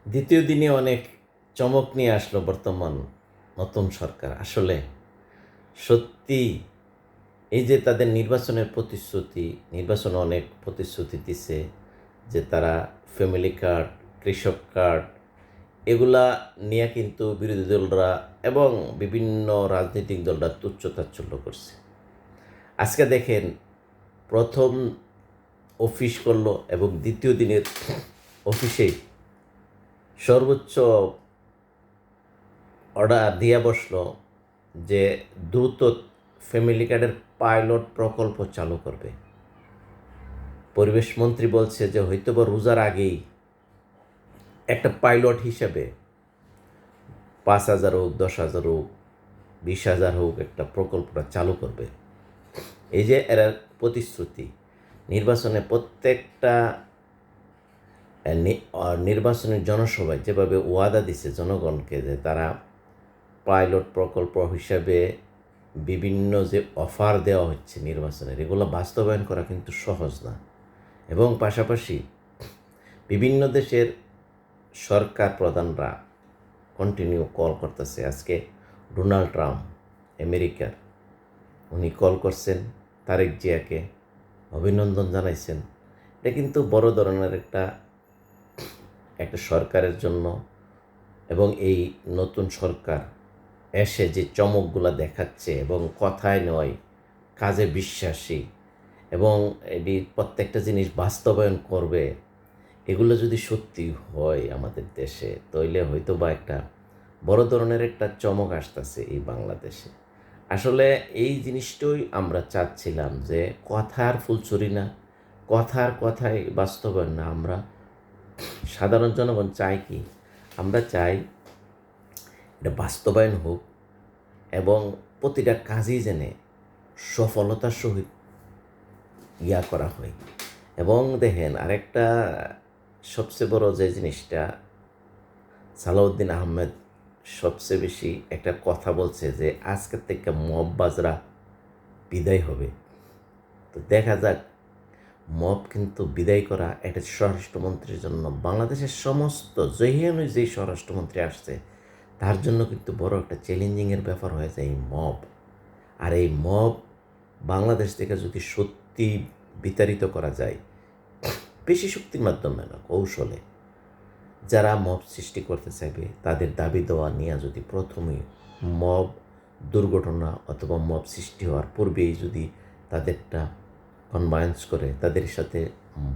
দ্বিতীয় দিনে অনেক চমক নিয়ে আসলো বর্তমান নতুন সরকার। আসলে সত্যি এই যে তাদের নির্বাচনের প্রতিশ্রুতি, নির্বাচনে অনেক প্রতিশ্রুতি দিছে যে তারা ফ্যামিলি কার্ড, কৃষক কার্ড এগুলা নিয়ে কিন্তু বিরোধী দলরা এবং বিভিন্ন রাজনৈতিক দলরা তুচ্ছ-তাচ্ছিল্য করছে। আজকে দেখেন ১ম অফিস করলো এবং দ্বিতীয় দিনের অফিসেই সর্বোচ্চ অর্ডার দিয়া বসলো যে দ্রুত ফ্যামিলি কার্ডের পাইলট প্রকল্প চালু করবে। পরিবেশ মন্ত্রী বলছে যে হয়তোবা রোজার আগেই একটা পাইলট হিসেবে ৫,০০০ হোক, ১০,০০০ হোক, ২০,০০০ হোক একটা প্রকল্পটা চালু করবে। এই যে এরা প্রতিশ্রুতি নির্বাচনে প্রত্যেকটা নির্বাচনের জনসভায় যেভাবে ওয়াদা দিছে জনগণকে যে তারা পাইলট প্রকল্প হিসাবে বিভিন্ন যে অফার দেওয়া হচ্ছে নির্বাচনের এগুলো বাস্তবায়ন করা কিন্তু সহজ না। এবং পাশাপাশি বিভিন্ন দেশের সরকার প্রধানরা কন্টিনিউ কল করতেছে। আজকে ডোনাল্ড ট্রাম্প আমেরিকার উনি কল করছেন তারেক জিয়াকে, অভিনন্দন জানাইছেন। এটা কিন্তু বড় ধরনের একটা সরকারের জন্য এবং এই নতুন সরকার এসে যে চমকগুলো দেখাচ্ছে এবং কথায় নয় কাজে বিশ্বাসী এবং এটি প্রত্যেকটা জিনিস বাস্তবায়ন করবে, এগুলো যদি সত্যি হয় আমাদের দেশে তাইলে হয়তো বা একটা বড় ধরনের একটা চমক আসতেছে এই বাংলাদেশে। আসলে এই জিনিসটাই আমরা চাচ্ছিলাম যে কথার ফুলচুরি না, কথায় বাস্তবায়ন না। আমরা সাধারণ জনগণ চাই কি? আমরা চাই এটা বাস্তবায়ন হোক এবং প্রতিটা কাজই যেন সফলতার সহিত করা হয়। এবং দেখেন আরেকটা সবচেয়ে বড় যে জিনিসটা, সালাউদ্দিন আহমেদ সবচেয়ে বেশি একটা কথা বলছে যে আজকের থেকে মববাজরা বিদায় হবে। তো দেখা যাক, মব কিন্তু বিদায় করা একটা স্বরাষ্ট্রমন্ত্রীর জন্য, বাংলাদেশের সমস্ত যেই স্বরাষ্ট্রমন্ত্রী আসছে তার জন্য কিন্তু বড় একটা চ্যালেঞ্জিংয়ের ব্যাপার হয়েছে এই মব। আর এই মব বাংলাদেশ থেকে যদি সত্যি বিতাড়িত করা যায়, পেশি শক্তির মাধ্যমে না, কৌশলে, যারা মব সৃষ্টি করতে চাইবে তাদের দাবি দেওয়া নিয়ে যদি প্রথমেই মব দুর্ঘটনা অথবা মব সৃষ্টি হওয়ার পূর্বেই যদি তাদেরটা কনভায়েন্স করে, তাদের সাথে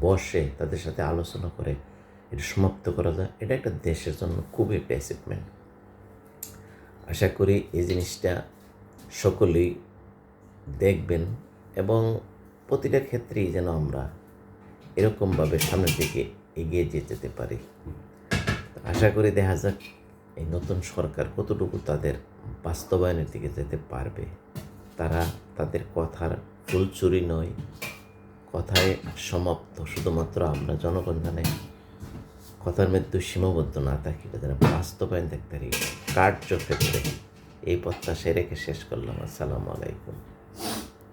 বসে, তাদের সাথে আলোচনা করে এটা সমাপ্ত করা যায়, এটা একটা দেশের জন্য খুবই একটা অ্যাচিভমেন্ট। আশা করি এই জিনিসটা সকলেই দেখবেন এবং প্রতিটা ক্ষেত্রেই যেন আমরা এরকমভাবে সামনের দিকে এগিয়ে যেতে পারি। আশা করি দেখা যাক এই নতুন সরকার কতটুকু তাদের বাস্তবায়নের দিকে যেতে পারবে। তারা তাদের কথার ফুলচুরি নয়, কথায় সমাপ্ত, শুধুমাত্র আমরা জনগণ জানে কথার মধ্যে সীমাবদ্ধ না থাকি, যারা বাস্তবায়ন দেখতে পারি কার্যক্ষেত্রে। এই প্রত্যাশায় রেখে শেষ করলাম। আসসালামু আলাইকুম।